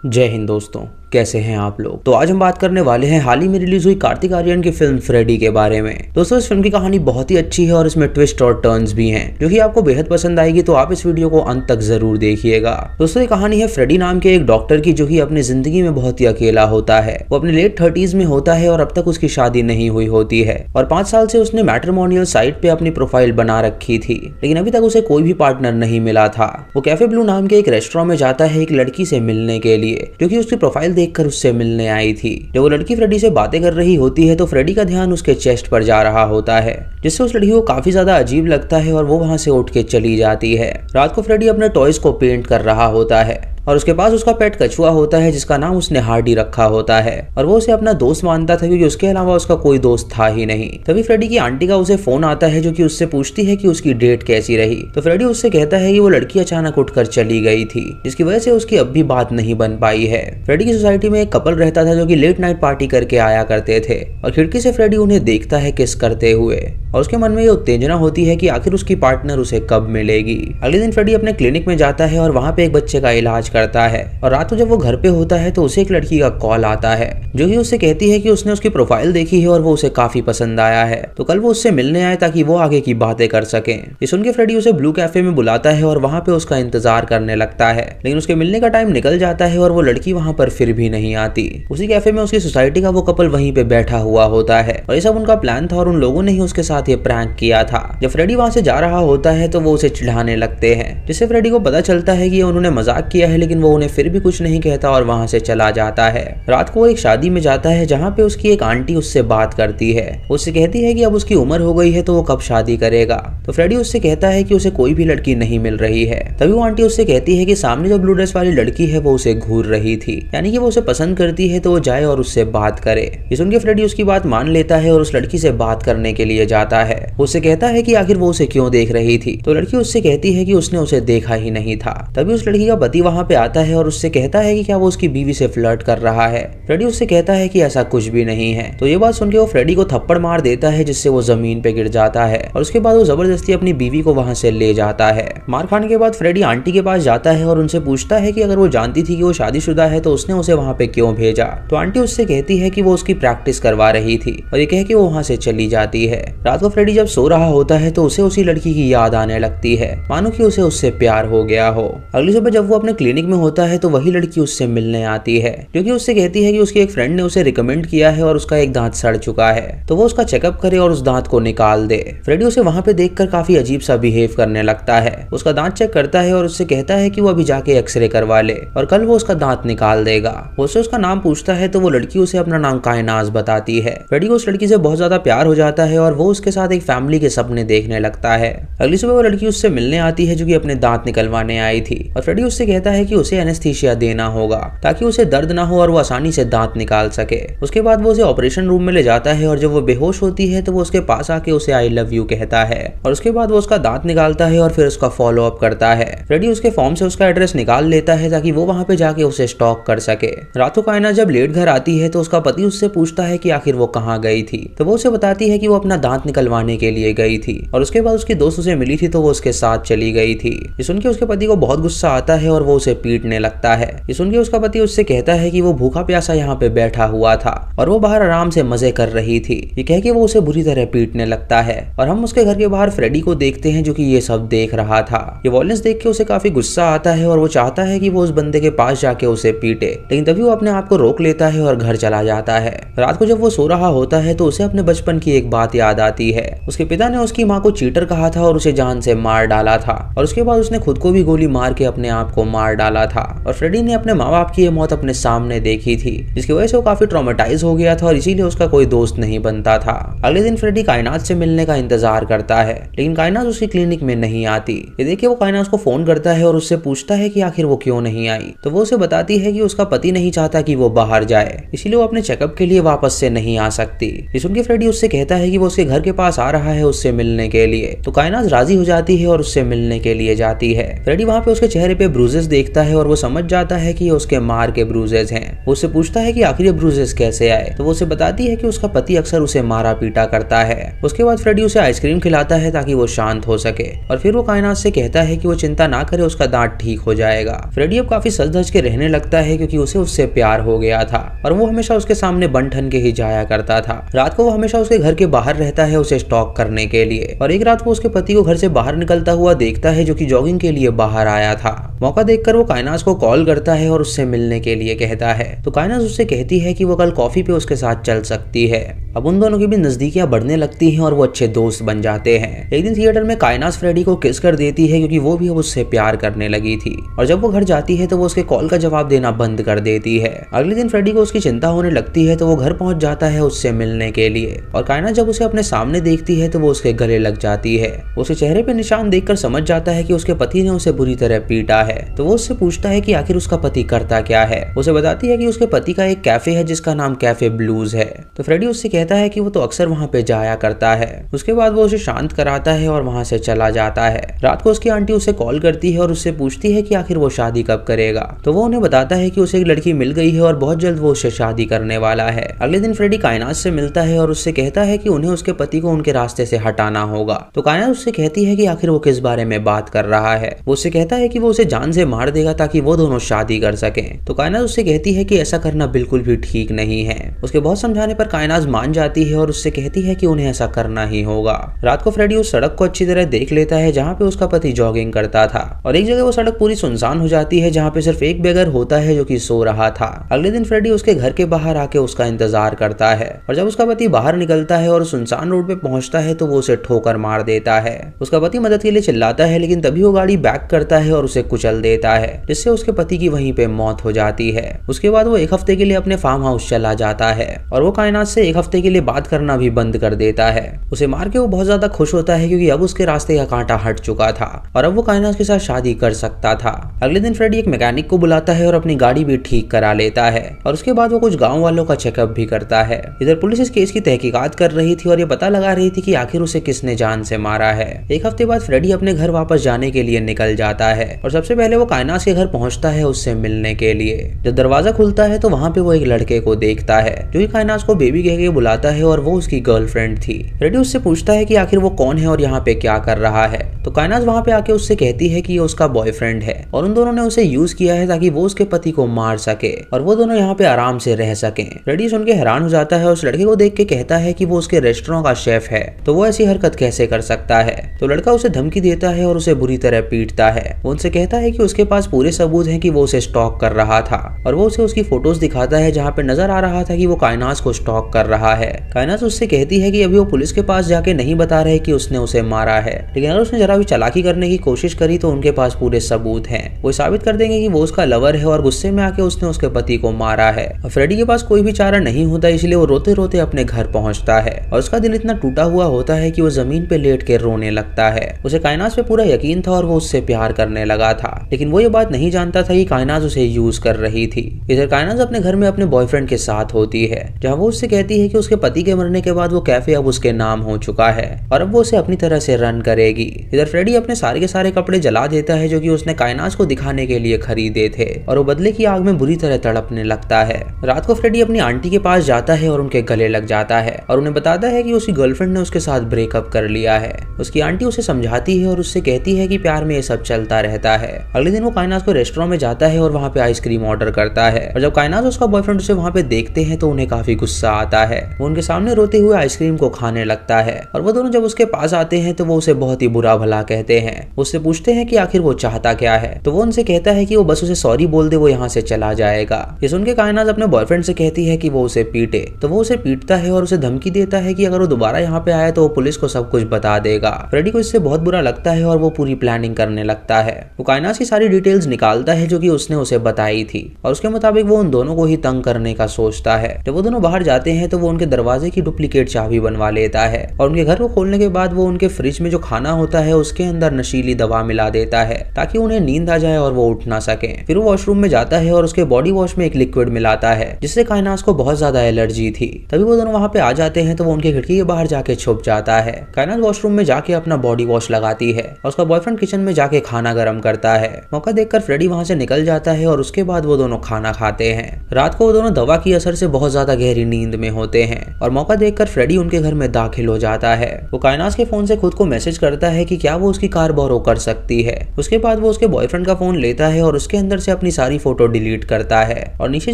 जय हिंद दोस्तों, कैसे हैं आप लोग। तो आज हम बात करने वाले हैं हाल ही में रिलीज हुई कार्तिक आर्यन की फिल्म फ्रेडी के बारे में। दोस्तों इस फिल्म की कहानी बहुत ही अच्छी है और इसमें ट्विस्ट और टर्न्स भी हैं जो कि आपको बेहद पसंद आएगी, तो आप इस वीडियो को अंत तक जरूर देखिएगा। दोस्तों ये कहानी है फ्रेडी नाम के एक डॉक्टर की जो कि अपनी जिंदगी में बहुत ही अकेला होता है। वो अपने लेट 30s में होता है और अब तक उसकी शादी नहीं हुई होती है और 5 साल से उसने मैट्रिमोनियल साइट पे अपनी प्रोफाइल बना रखी थी, लेकिन अभी तक उसे कोई भी पार्टनर नहीं मिला था। वो कैफे ब्लू नाम के एक रेस्टोरेंट में जाता है एक लड़की से मिलने के लिए जो कि उसकी प्रोफाइल देखकर उससे मिलने आई थी। जब वो लड़की फ्रेडी से बातें कर रही होती है तो फ्रेडी का ध्यान उसके चेस्ट पर जा रहा होता है, जिससे उस लड़की को काफी ज्यादा अजीब लगता है और वो वहां से उठ के चली जाती है। रात को फ्रेडी अपने टॉयज को पेंट कर रहा होता है और उसके पास उसका पेट कछुआ होता है जिसका नाम उसने हार्डी रखा होता है और वो उसे अपना दोस्त मानता था क्योंकि उसके अलावा उसका कोई दोस्त था ही नहीं। तभी फ्रेडी की आंटी का उसे फोन आता है जो कि उससे पूछती है कि उसकी डेट कैसी रही। तो फ्रेडी उससे कहता है कि वो लड़की अचानक उठकर चली गई थी, जिसकी वजह से उसकी अब भी बात नहीं बन पाई है। फ्रेडी की सोसाइटी में एक कपल रहता था जो कि लेट नाइट पार्टी करके आया करते थे और खिड़की से फ्रेडी उन्हें देखता है किस करते हुए और उसके मन में ये उत्तेजना होती है कि आखिर उसकी पार्टनर उसे कब मिलेगी। अगले दिन फ्रेडी अपने क्लिनिक में जाता है और वहाँ पे एक बच्चे का इलाज करता है और रात को जब वो घर पे होता है तो उसे एक लड़की का कॉल आता है जो कि उससे कहती है कि उसने उसकी प्रोफाइल देखी है और वो उसे काफी पसंद आया है, तो कल वो उससे मिलने आए ताकि वो आगे की बातें कर सके। ये सुन के फ्रेडी उसे ब्लू कैफे में बुलाता है और वहाँ पे उसका इंतजार करने लगता है, लेकिन उसके मिलने का टाइम निकल जाता है और वो लड़की वहाँ पर फिर भी नहीं आती। उसी कैफे में उसकी सोसाइटी का वो कपल वहीं पे बैठा हुआ होता है और ये सब उनका प्लान था और उन लोगों ने ही उसके साथ ये प्रैंक किया था। जब फ्रेडी वहाँ से जा रहा होता है तो वो उसे चिढ़ाने लगते हैं, जिससे फ्रेडी को पता चलता है कि उन्होंने मजाक किया है, लेकिन वो उन्हें फिर भी कुछ नहीं कहता और वहां से चला जाता है। रात को वो एक शादी में जाता है जहाँ पे उसकी एक आंटी उससे बात करती है। उससे कहती है कि अब उसकी उम्र हो गई है तो वो कब शादी करेगा। तो फ्रेडी उससे कहता है कि उसे कोई भी लड़की नहीं मिल रही है। तभी वो आंटी उससे कहती है कि सामने जो ब्लू ड्रेस वाली लड़की है वो उसे घूर रही थी, यानी कि वो उसे पसंद करती है, तो वो जाए और उससे बात करे। ये सुन के फ्रेडी उसकी बात मान लेता है और उस लड़की से बात करने के लिए जाता है। उससे कहता है कि आखिर वो उसे क्यों देख रही थी। तो लड़की उससे कहती है कि उसने उसे देखा ही नहीं था। तभी उस लड़की का पति वहां पे आता है और उससे कहता है कि क्या वो उसकी बीवी से फ्लर्ट कर रहा है। फ्रेडी उससे कहता है कि ऐसा कुछ भी नहीं है। तो ये बात सुनकर वो फ्रेडी को थप्पड़ मार देता है जिससे वो जमीन पे गिर जाता है और उसके बाद वो जबरदस्ती अपनी बीवी को वहां से ले जाता है। मार खाने के बाद फ्रेडी आंटी के पास जाता है और उनसे पूछता है कि अगर वो जानती थी कि वो शादीशुदा है तो उसने उसे वहां पे क्यों भेजा। तो आंटी उससे कहती है कि वो उसकी प्रैक्टिस करवा रही थी और ये कह के वो वहां से चली जाती है। रात को फ्रेडी जब सो रहा होता है तो उसे उसी लड़की की याद आने लगती है, मानो कि उसे उससे प्यार हो गया हो। अगली सुबह जब वो अपने क्लिनिक में होता है तो वही लड़की उससे मिलने आती है, क्योंकि उससे कहती है कि उसके एक फ्रेंड ने उसे रिकमेंड किया है और उसका एक दांत सड़ चुका है, तो वो उसका चेकअप करे और उस दांत को निकाल दे। फ्रेडी उसे वहां पे देखकर काफी अजीब सा बिहेव करने लगता है। उसका दांत चेक करता है और उससे कहता है कि वो अभी जाके एक्सरे करवा ले और कल वो उसका दांत निकाल देगा। वो उससे उसका नाम पूछता है तो वो लड़की उसे अपना नाम कायनाज बताती है। फ्रेडी को उस लड़की से बहुत ज्यादा प्यार हो जाता है और वो उसके साथ एक फैमिली के सपने देखने लगता है। अगली सुबह वो लड़की उससे मिलने आती है जो कि अपने दांत निकलवाने आई थी और फ्रेडी उससे कहता है कि उसे एनेस्थीसिया देना होगा ताकि उसे दर्द ना हो और वो आसानी से दांत निकाल सके। उसके बाद वो उसे ऑपरेशन रूम में ले जाता है और जब वो बेहोश होती है तो वो उसके पास आके उसे आई लव यू कहता है और उसके बाद वो उसका दांत निकालता है और फिर उसका फॉलो अप करता है। फ्रेडी उसके फॉर्म से उसका एड्रेस निकाल लेता है ताकि वो वहां पे जाके उसे स्टॉक कर सके। रात को कायनात जब लेट घर आती है तो उसका पति उससे पूछता है कि आखिर वो कहाँ गई थी। तो वो उसे बताती है कि वो अपना दांत निकलवाने के लिए गई थी और उसके बाद उसकी दोस्त उसे मिली थी तो वो उसके साथ चली गई थी। ये सुन के उसके पति को बहुत गुस्सा आता है और वो उसे पीटने लगता है। ये सुन के उसका पति उससे कहता है कि वो भूखा प्यासा यहाँ पे बैठा हुआ था और वो बाहर आराम से मजे कर रही थी। ये कह के वो उसे बुरी तरह पीटने लगता है और हम उसके घर के बाहर फ्रेडी को देखते हैं जो कि ये सब देख रहा था। ये वॉयलेंस देख के उसे काफी गुस्सा आता है और वो चाहता है कि वो उस बंदे के पास जाके उसे पीटे, लेकिन तभी वो अपने आप को रोक लेता है और घर चला जाता है। रात को जब वो सो रहा होता है तो उसे अपने बचपन की एक बात याद आती है। उसके पिता ने उसकी माँ को चीटर कहा था और उसे जान से मार डाला था और उसके बाद उसने खुद को भी गोली मार के अपने आप को मार डाला था और फ्रेडी ने अपने माँ बाप की ये मौत अपने सामने देखी थी, जिसकी वजह से वो काफी ट्रॉमेटाइज हो गया था और इसीलिए उसका कोई दोस्त नहीं बनता था। अगले दिन फ्रेडी कायनात से मिलने का इंतजार करता है, लेकिन कायनात उसकी क्लिनिक में नहीं आती। ये देख के वो कायनात को फोन करता है और उससे पूछता है कि आखिर वो क्यों नहीं आई। तो वो उसे बताती है कि उसका पति नहीं चाहता कि वो बाहर जाए, इसीलिए वो अपने चेकअप के लिए वापस से नहीं आ सकती। ये सुन के फ्रेडी उससे कहता है कि वो उसके घर के पास आ रहा है उससे मिलने के लिए। तो कायनात राजी हो जाती है और उससे मिलने के लिए जाती है। फ्रेडी वहाँ पे उसके चेहरे पे ब्रूजेस देखता देखता है और वो समझ जाता है कि ये उसके मार के ब्रूजेस हैं। वो उससे पूछता है कि आखिर ये ब्रूजेस कैसे आए, तो वो उसे बताती है कि उसका पति अक्सर उसे मारा पीटा करता है। उसके बाद फ्रेडी उसे आइसक्रीम खिलाता है ताकि वो शांत हो सके और फिर वो कायनात से कहता है कि वो चिंता ना करे, उसका दांत ठीक हो जाएगा। फ्रेडी अब काफी सज धज के रहने लगता है क्योंकि उसे उससे प्यार हो गया था और वो हमेशा उसके सामने बन ठन के ही जाया करता था। रात को वो हमेशा उसके घर के बाहर रहता है उसे स्टॉक करने के लिए, और एक रात वो उसके पति को घर से बाहर निकलता हुआ देखता है जो कि जॉगिंग के लिए बाहर आया था। मौका देखकर वो कायनात को कॉल करता है और उससे मिलने के लिए कहता है, तो कायनात उससे कहती है कि वो कल कॉफी पे उसके साथ चल सकती है। अब उन दोनों की भी नजदीकियां बढ़ने लगती हैं और वो अच्छे दोस्त बन जाते हैं। एक दिन थिएटर में कायनात फ्रेडी को किस कर देती है क्योंकि वो भी अब उससे प्यार करने लगी थी, और जब वो घर जाती है तो वो उसके कॉल का जवाब देना बंद कर देती है। अगले दिन फ्रेडी को उसकी चिंता होने लगती है तो वो घर पहुंच जाता है उससे मिलने के लिए, और कायनात जब उसे अपने सामने देखती है तो वो उसके गले लग जाती है। उसके चेहरे पे निशान देखकर समझ जाता है कि उसके पति ने उसे बुरी तरह पीटा है, तो वो उससे पूछता है कि आखिर उसका पति करता क्या है। उसे बताती है कि उसके पति का एक कैफे है जिसका नाम कैफे ब्लूज है, तो फ्रेडी उससे कहता है कि वो तो अक्सर वहाँ पे जाया करता है। उसके बाद वो उसे शांत कराता है और वहाँ से चला जाता है। रात को उसकी आंटी उसे कॉल करती है और उससे पूछती है कि आखिर वो शादी कब करेगा, तो वो उन्हें बताता है कि उसे एक लड़की मिल गई है और बहुत जल्द वो उससे शादी करने वाला है। अगले दिन फ्रेडी कायनात से मिलता है और उससे कहता है कि उन्हें उसके पति को उनके रास्ते से हटाना होगा, तो कायनात उससे कहती है कि आखिर वो किस बारे में बात कर रहा है। वो उससे कहता है कि वो उसे जान से मार देगा ताकि वो दोनों शादी कर सकें, तो कायनात उससे कहती है कि ऐसा करना बिल्कुल भी ठीक नहीं है। उसके बहुत समझाने पर कायनात मान जाती है और उससे कहती है कि उन्हें ऐसा करना ही होगा। रात को फ्रेडी उस सड़क को अच्छी तरह देख लेता है जहाँ पे उसका पति जॉगिंग करता था, और एक जगह वो सड़क पूरी सुनसान हो जाती है जहाँ पे सिर्फ एक बेगर होता है जो कि सो रहा था। अगले दिन फ्रेडी उसके घर के बाहर आके उसका इंतजार करता है, और जब उसका पति बाहर निकलता है और सुनसान रोड पे पहुंचता है तो वो उसे ठोकर मार देता है। उसका पति मदद के लिए चिल्लाता है लेकिन तभी वो गाड़ी बैक करता है और उसे कुचल देता है, जिससे उसके पति की वहीं पे मौत हो जाती है। उसके बाद वो एक हफ्ते के लिए अपने फार्म हाउस चला जाता है और वो कायनात से एक हफ्ते के लिए बात करना भी बंद कर देता है। उसे मार के वो बहुत ज्यादा खुश होता है क्योंकि अब उसके रास्ते का कांटा हट चुका था और अब वो कायनात के साथ शादी कर सकता था। अगले दिन फ्रेडी एक मैकेनिक को बुलाता है और अपनी गाड़ी भी ठीक करा लेता है, और उसके बाद वो कुछ गांव वालों का चेकअप भी करता है। इधर पुलिस इस केस की तहकीकात कर रही थी और ये पता लगा रही थी कि आखिर उसे किसने जान से मारा है। एक हफ्ते बाद फ्रेडी अपने घर वापस जाने के लिए निकल जाता है और सबसे पहले वो कायनात के घर पहुंचता है उससे मिलने के लिए। जब दरवाजा खुलता है तो वहाँ पे वो एक लड़के को देखता है जो कि कायनात को बेबी कह के बुलाता है और वो उसकी गर्लफ्रेंड थी। फ्रेडी उससे पूछता है कि आखिर वो कौन है और यहाँ पे क्या कर रहा है, तो कायनात वहाँ पे आके उससे कहती है कि ये उसका बॉयफ्रेंड है और उन दोनों ने उसे यूज किया है ताकि वो उसके पति को मार सके और वो दोनों यहाँ पे आराम से रह सके। फ्रेडी सुन के हैरान हो जाता है और उस लड़के को देख के कहता है कि वो उसके रेस्टोरेंट का शेफ है, तो वो ऐसी हरकत कैसे कर सकता है। तो लड़का उसे धमकी देता है और उसे बुरी तरह पीटता है। वो उनसे कहता है कि उसके पास पूरे सबूत हैं कि वो उसे स्टॉक कर रहा था, और वो उसे उसकी फोटोज दिखाता है जहाँ पे नजर आ रहा था कि वो कायनात को स्टॉक कर रहा है। कायनात उससे कहती है कि अभी वो पुलिस के पास जाके नहीं बता रहे कि उसने उसे मारा है, लेकिन अगर उसने जरा भी चालाकी करने की कोशिश करी तो उनके पास पूरे सबूत हैं। वो साबित कर देंगे कि वो उसका लवर है और गुस्से में आके उसने उसके पति को मारा है। और फ्रेडी के पास कोई भी चारा नहीं होता, इसलिए वो रोते रोते अपने घर पहुंचता है और उसका दिल इतना टूटा हुआ होता है कि वो जमीन पे लेट के रोने लगता है। उसे कायनात पे पूरा यकीन था और वो उससे प्यार करने लगा था, लेकिन वो ये बात नहीं जानता था कि कायनात उसे यूज कर रही थी। इधर कायनात अपने घर में अपने बॉयफ्रेंड के साथ होती है, जहाँ वो उससे कहती है कि उसके पति के मरने के बाद वो कैफे अब उसके नाम हो चुका है और अब वो उसे अपनी तरह से रन करेगी। इधर फ्रेडी अपने सारे के सारे कपड़े जला देता है जो कि उसने कायनात को दिखाने के लिए खरीदे थे, और वो बदले की आग में बुरी तरह तड़पने लगता है। रात को फ्रेडी अपनी आंटी के पास जाता है और उनके गले लग जाता है और उन्हें बताता है कि उसकी गर्लफ्रेंड ने उसके साथ ब्रेकअप कर लिया है। उसकी आंटी उसे समझाती है और उससे कहती है कि प्यार में ये सब चलता रहता है। अगले दिन वो कायनात को रेस्टोरेंट में जाता है और वहाँ पे आइसक्रीम ऑर्डर करता है, और जब कायनात उसका बॉयफ्रेंड उसे वहाँ पे देखते हैं तो उन्हें काफी गुस्सा आता है। वो उनके सामने रोते हुए आइसक्रीम को खाने लगता है, और वो दोनों जब उसके पास आते हैं तो वो उसे बहुत ही बुरा भला कहते हैं। उससे पूछते हैं कि आखिर वो चाहता क्या है, तो वो उनसे कहता है कि वो बस उसे सॉरी बोल दे, वो यहाँ से चला जाएगा। ये सुन के कायनात अपने बॉयफ्रेंड से कहती है कि वो उसे पीटे, तो वो उसे पीटता है और उसे धमकी देता है कि अगर वो दोबारा यहाँ पे आए तो वो पुलिस को सब कुछ बता देगा। फ्रेडी को इससे बहुत बुरा लगता है और वो पूरी प्लानिंग करने लगता है। वो कायनात की सारी डिटेल्स निकालता है जो कि उसने उसे बताई थी, और उसके मुताबिक वो उन दोनों को ही तंग करने का सोचता है। जब वो दोनों बाहर जाते हैं तो वो उनके दरवाजे की डुप्लीकेट चाबी बनवा लेता है, और उनके घर को खोलने के बाद वो उनके फ्रिज में जो खाना होता है उसके अंदर नशीली दवा मिला देता है ताकि उन्हें नींद आ जाए और वो उठ ना सके। फिर वो वॉशरूम में जाता है और उसके बॉडी वॉश में एक लिक्विड मिलाता है जिससे कायनात को बहुत ज्यादा एलर्जी थी। तभी वो दोनों वहाँ पे आ जाते हैं तो वो उनके खिड़की के बाहर जाके छुप जाता है। कायनात वॉशरूम में जाके अपना बॉडी वॉश लगाती है और उसका बॉयफ्रेंड किचन में जाके खाना गर्म करता है। मौका देखकर फ्रेडी वहां से निकल जाता है और उसके बाद वो दोनों खाना खाते हैं। रात को वो दोनों दवा की असर से बहुत ज्यादा गहरी नींद में होते हैं और मौका देखकर फ्रेडी उनके घर में दाखिल हो जाता है। वो कायनास के फोन से खुद को मैसेज करता है कि क्या वो उसकी कार बोरो कर सकती है। उसके बाद वो उसके बॉयफ्रेंड का फोन लेता है और उसके अंदर से अपनी सारी फोटो डिलीट करता है और नीचे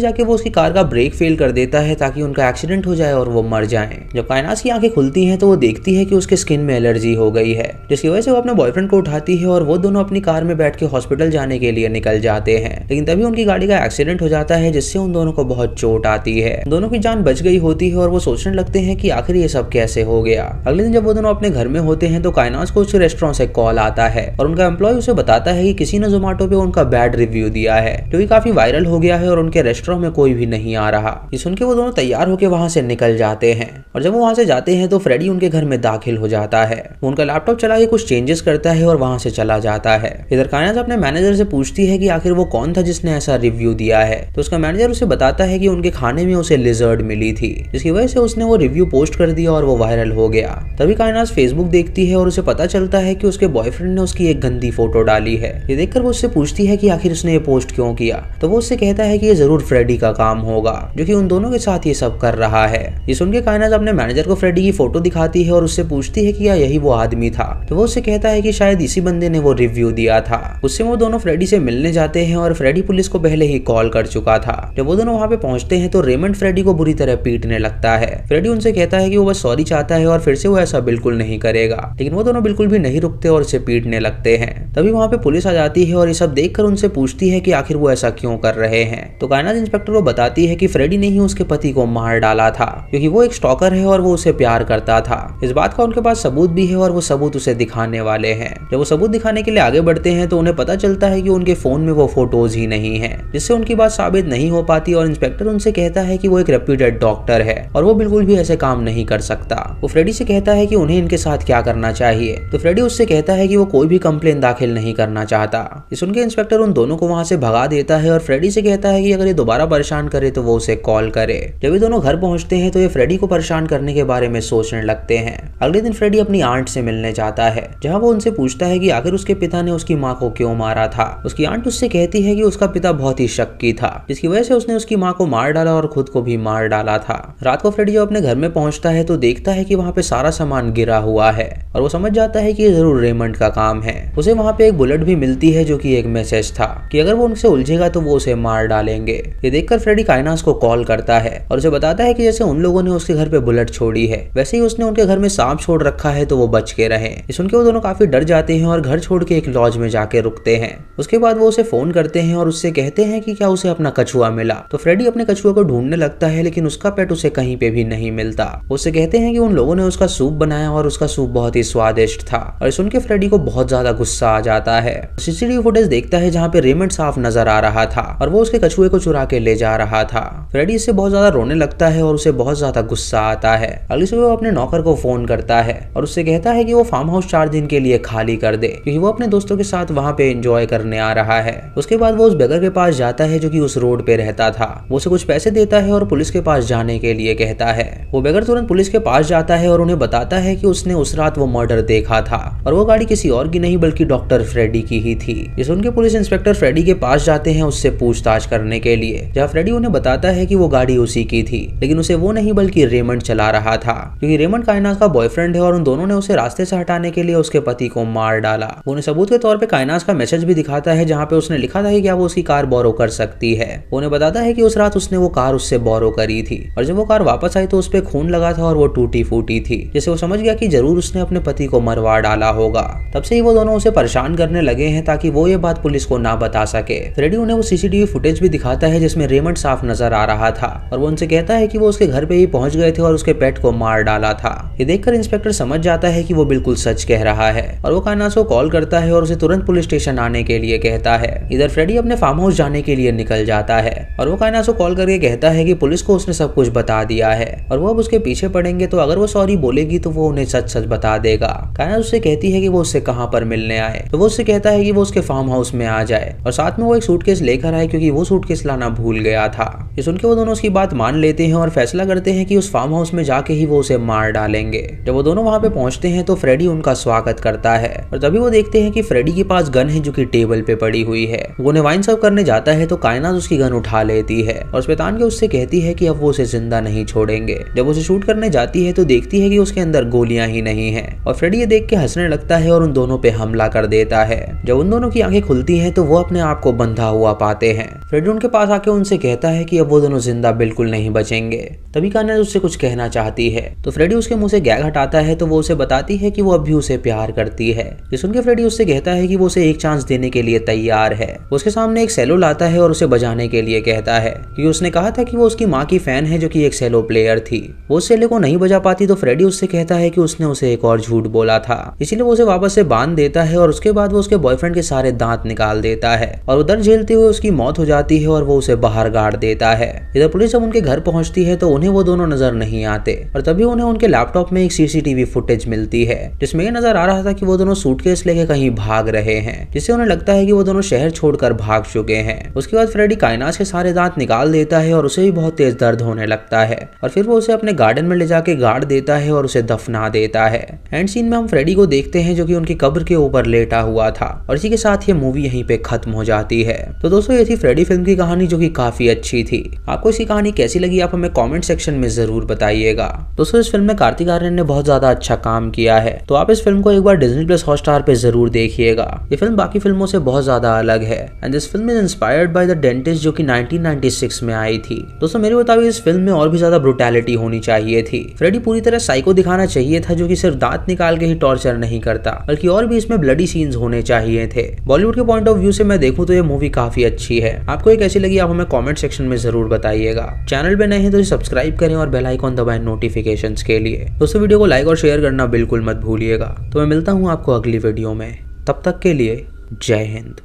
जाके वो उसकी कार का ब्रेक फेल कर देता है ताकि उनका एक्सीडेंट हो जाए और वो मर जाए। जब कायनास की आंखें खुलती हैं तो वो देखती है कि उसके स्किन में एलर्जी हो गई है, जिसकी वजह से वो अपने बॉयफ्रेंड को उठाती है और वो दोनों अपनी कार में बैठ के हॉस्पिटल जाने के लिए निकल जाते हैं। लेकिन तभी उनकी गाड़ी का एक्सीडेंट हो जाता है जिससे उन दोनों को बहुत चोट आती है। दोनों की जान बच गई होती है और वो सोचने लगते हैं कि आखिर ये सब कैसे हो गया। अगले दिन जब वो दोनों अपने घर में होते हैं तो कायनास को उस रेस्टोरेंट से कॉल आता है और उनका एम्प्लॉय उसे बताता है कि किसी ने जोमेटो पे उनका बैड रिव्यू दिया है जो कि काफी वायरल हो गया है और उनके रेस्टोरेंट में कोई भी नहीं आ रहा। ये सुन के वो दोनों तैयार होकर वहां से निकल जाते हैं और जब वो वहां से जाते हैं तो फ्रेडी उनके घर में दाखिल हो जाता है। वो उनका लैपटॉप चला के कुछ चेंजेस करता है और वहां से चला जाता है। इधर कायनास अपने मैनेजर से पूछती है कि आखिर वो कौन था जिसने ऐसा रिव्यू दिया है। तो उसका मैनेजर उसे बताता है कि उनके खाने में उसे लिजर्ड मिली थी, जिसकी वजह से उसने वो रिव्यू पोस्ट कर दिया और वो वायरल हो गया। तभी कायनास फेसबुक देखती है और उसे पता चलता है कि उसके बॉयफ्रेंड ने उसकी एक गंदी फोटो डाली है। ये देखकर वो उससे पूछती है कि आखिर उसने ये पोस्ट क्यों किया। तो वो उससे कहता है कि ये जरूर फ्रेडी का काम होगा जो कि उन दोनों के साथ ये सब कर रहा है। ये सुन के कायनास अपने मैनेजर को फ्रेडी की फोटो दिखाती है और उससे पूछती है कि क्या यही वो आदमी था। तो वो उससे कहता है कि शायद इसी बंदे ने वो रिव्यू दिया था। उससे वो दोनों फ्रेडी से मिलने जाते हैं और फ्रेडी पुलिस को पहले ही कॉल कर चुका था। जब वो दोनों वहां पे पहुंचते हैं तो रेमंड फ्रेडी को बुरी तरह पीटने लगता है। फ्रेडी उनसे कहता है कि वो बस सॉरी चाहता है और फिर से वो ऐसा बिल्कुल नहीं करेगा, लेकिन वो दोनों बिल्कुल भी नहीं रुकते और उसे पीटने लगते हैं। तभी वहां पे पुलिस आ जाती है और ये सब देखकर उनसे पूछती है कि आखिर वो ऐसा क्यों कर रहे हैं। तो कायनास इंस्पेक्टर को बताती है कि फ्रेडी ने ही उसके पति को मार डाला था क्योंकि वो एक स्टॉकर है और वो उसे प्यार करता था। इस बात का उनके पास सबूत भी है और वो सबूत उसे दिखाने वाले हैं। जब वो सबूत दिखाने के लिए आगे बढ़ते हैं तो उन्हें पता चलता है कि उनके फोन में वो फोटोज ही नहीं है, जिससे उनकी बात साबित नहीं हो पाती और इंस्पेक्टर उनसे कहता है कि वो एक रेप्यूटेड डॉक्टर है और वो बिल्कुल भी ऐसे काम नहीं कर सकता। वो फ्रेडी से कहता है कि उन्हें इनके साथ क्या करना चाहिए। तो फ्रेडी उससे कहता है कि वो कोई भी कंप्लेन दाखिल नहीं करना चाहता। ये सुनकर इंस्पेक्टर उन दोनों को वहां से भगा देता है और फ्रेडी से कहता है कि अगर ये दोबारा परेशान करे तो वो उसे कॉल करे। जब ये दोनों घर पहुंचते हैं तो ये फ्रेडी को परेशान करने के बारे में सोचने लगते हैं। अगले दिन फ्रेडी अपनी आंट से मिलने जाता है, जहां वो उनसे पूछता है कि आखिर उसके पिता ने उसकी माँ को क्यों मारा था। उसकी आंट उससे कहती है कि उसका पिता बहुत ही शक्की था, जिसकी वजह से उसने उसकी माँ को मार डाला और खुद को भी मार डाला था। रात को फ्रेडी जब अपने घर में पहुंचता है तो देखता है कि वहाँ पे सारा सामान गिरा हुआ है और वो समझ जाता है कि ये जरूर रेमंड का काम है। उसे वहाँ पे एक बुलेट भी मिलती है जो कि एक मैसेज था कि अगर वो उनसे उलझेगा तो वो उसे मार डालेंगे। ये देखकर फ्रेडी कायनास को कॉल करता है और उसे बताता है कि जैसे उन लोगों ने उसके घर पे बुलेट छोड़ी है वैसे ही उसने उनके घर में सांप छोड़ रखा है तो वो बच के रहे। सुनकर वो दोनों काफी डर जाते हैं और घर छोड़ के एक लॉज में जाके रुकते हैं। उसके बाद वो उसे फोन करते हैं और उससे कहते हैं कि क्या उसे अपना कछुआ मिला। तो फ्रेडी अपने कछुआ को ढूंढने लगता है लेकिन उसका पेट उसे कहीं पे भी नहीं मिलता। उससे कहते हैं कि उन लोगों ने उसका सूप बनाया और उसका सूप बहुत ही स्वादिष्ट था। और सुन के फ्रेडी को बहुत ज्यादा गुस्सा आ जाता है। सीसीटीवी फुटेज देखता है जहाँ पे रेमंड साफ नजर आ रहा था और वो उसके कछुए को चुरा के ले जा रहा था। फ्रेडी इससे बहुत ज्यादा रोने लगता है और उसे बहुत ज्यादा गुस्सा आता है। अगली सुबह वो अपने नौकर को फोन करता है और उससे कहता है कि वो फार्म हाउस 4 दिन के लिए खाली कर दे क्योंकि वो अपने दोस्तों के साथ वहाँ पे एंजॉय करने आ रहा है। उसके बाद वो उस बेगर के पास जाता है जो कि उस रोड पे रहता था। वो उसे कुछ पैसे देता है और पुलिस के पास जाने के लिए कहता है। वो बेगर तुरंत पुलिस के पास जाता है और उन्हें बताता है कि उसने उस रात वो मर्डर देखा था और वो गाड़ी किसी और की नहीं बल्कि डॉक्टर फ्रेडी की ही थी। ये सुनकर पुलिस इंस्पेक्टर फ्रेडी के पास जाते हैं उससे पूछताछ करने के लिए, जहाँ फ्रेडी उन्हें बताता है कि वो गाड़ी उसी की थी लेकिन उसे वो नहीं बल्कि रेमंड चला रहा था क्योंकि रेमंड कायनास का बॉयफ्रेंड है और उन दोनों ने उसे रास्ते से हटाने के लिए उसके पति को मार डाला। वो उन्हें सबूत के तौर पे कायनास का मैसेज भी दिखाता है जहाँ पे उसने लिखा था कि क्या वो उसकी कार बोरो कर सकती है। वो उन्हें बताता है कि उस रात उसने वो कार उससे बोरो करी थी और जब वो कार वापस आई तो उस पे खून लगा था और वो टूटी फूटी थी, जिससे वो समझ गया कि जरूर उसने अपने पति को मरवा डाला होगा। तब से ही वो दोनों उसे परेशान करने लगे हैं ताकि वो ये बात पुलिस को ना बता सके। फ्रेडी उन्हें वो सीसीटीवी फुटेज भी दिखाता है जिसमें रेमंड साफ नजर आ रहा था और वो उनसे कहता है कि वो उसके घर पे ही पहुंच गए थे और उसके पेट को मार डाला था। ये देखकर इंस्पेक्टर समझ जाता है कि वो बिल्कुल सच कह रहा है और वो कायनास को कॉल करता है और उसे तुरंत पुलिस स्टेशन आने के लिए कहता है। इधर फ्रेडी अपने फार्म हाउस जाने के लिए निकल जाता है और वो कायनास को कॉल करके कहता है कि पुलिस को उसने सब कुछ बता दिया है और वो अब उसके पीछे पड़ेंगे तो अगर वो सॉरी बोलेगी तो वो उन्हें सच सच बता देगा। कायनास उससे कहती है कि वो उससे कहाँ पर मिलने आए तो वो उससे कहता है कि वो उसके फार्म हाउस में आ जाए और साथ में वो एक सूटकेस लेकर आए क्योंकि वो सूटकेस लाना भूल गया था। ये सुनकर वो दोनों उसकी बात मान लेते हैं और फैसला करते हैं कि उस फार्म हाउस में जाके ही वो उसे मार डालेंगे। जब वो दोनों वहाँ पे पहुंचते हैं तो फ्रेडी उनका स्वागत करता है और तभी वो देखते हैं कि फ्रेडी के पास गन है जो कि टेबल टेबल पे पड़ी हुई है। वो उन्हें वाइन सर्व करने जाता है तो कायनात उसकी गन उठा लेती है और उस पे तान के उससे कहती है कि अब वो उसे जिंदा नहीं छोड़ेंगे। जब उसे शूट करने जाती है तो देखती है कि उसके अंदर गोलियां ही नहीं है और फ्रेडी ये देख के हंसने लगता है और उन दोनों पे हमला कर देता है। जब उन दोनों की आंखें खुलती हैं तो वो अपने आप को बंधा हुआ पाते हैं। फ्रेडी उनके पास आके उनसे कहता है कि अब वो दोनों जिंदा बिल्कुल नहीं बचेंगे। तभी कायनात उससे कुछ कहना चाहती है तो फ्रेडी उसके मुंह से गैग हटाता है तो वो उसे बताती है कि वो अब भी उसे प्यार करती है। ये सुन के फ्रेडी उससे कहता है कि वो उसे एक चांस देने के लिए तैयार है। उसके सामने एक सेलो लाता है और उसे बजाने के लिए कहता है क्योंकि उसने कहा था कि वो उसकी माँ की फैन है जो कि एक सेलो प्लेयर थी। वो उस सेलो को नहीं बजा पाती तो फ्रेडी उससे कहता है कि उसने उसे एक और झूठ बोला था, इसीलिए वो उसे वापस से बांध देता है और उसके बाद वो उसके बॉयफ्रेंड के सारे दांत निकाल देता है और उधर झेलते हुए उसकी मौत हो जाती है और वो उसे बाहर गाड़ देता है। इधर पुलिस जब उनके घर पहुंचती है तो उन्हें वो दोनों नजर नहीं आते और तभी उन्हें उनके लैपटॉप में एक सीसीटीवी फुटेज मिलती है जिसमें ये नजर आ रहा था कि वो दोनों सूटकेस लेके कहीं भाग रहे हैं, जिससे उन्हें लगता है कि वो दोनों शहर छोड़कर भाग चुके हैं। उसके बाद फ्रेडी कायनात के सारे दांत निकाल देता है और उसे भी बहुत तेज दर्द होने लगता है और फिर वो उसे अपने गार्डन में ले जाके गाड़ देता है और उसे दफना देता है। एंड सीन में हम फ्रेडी को देखते हैं जो कि उनकी कब्र के ऊपर लेटा हुआ था और इसी के साथ ये मूवी यहीं पे खत्म हो जाती है। तो दोस्तों ये थी फ्रेडी फिल्म की कहानी जो कि काफी अच्छी थी। आपको इसकी कहानी कैसी लगी आप हमें कमेंट सेक्शन में जरूर बताइएगा। दोस्तों इस फिल्म में कार्तिक आर्यन ने बहुत ज्यादा अच्छा काम किया है तो आप इस फिल्म को एक बार डिज्नी प्लस हॉटस्टार पे जरूर देखिएगा। ये फिल्म बाकी फिल्मों से बहुत ज्यादा अलग है and this film is inspired by the dentist जो कि 1996 में आई थी। दोस्तों मेरे मुताबिक इस फिल्म में और भी ज्यादा ब्रुटैलिटी होनी चाहिए थी। फ्रेडी पूरी तरह साइको दिखाना चाहिए था जो कि सिर्फ दांत निकाल के ही टॉर्चर नहीं करता बल्कि और भी इसमें ब्लडी सीन्स होने चाहिए थे। बॉलीवुड के पॉइंट ऑफ व्यू से मैं देखूं तो ये मूवी काफी अच्छी है। आपको ये कैसी लगी आप हमें कमेंट सेक्शन में जरूर बताइएगा। चैनल पे नए हैं तो सब्सक्राइब करें और बेल आइकॉन दबाएं नोटिफिकेशंस के लिए। दोस्तों वीडियो को लाइक और शेयर करना बिल्कुल मत भूलिएगा। तो मैं मिलता हूँ आपको अगली वीडियो में, तब तक के लिए जय हिंद।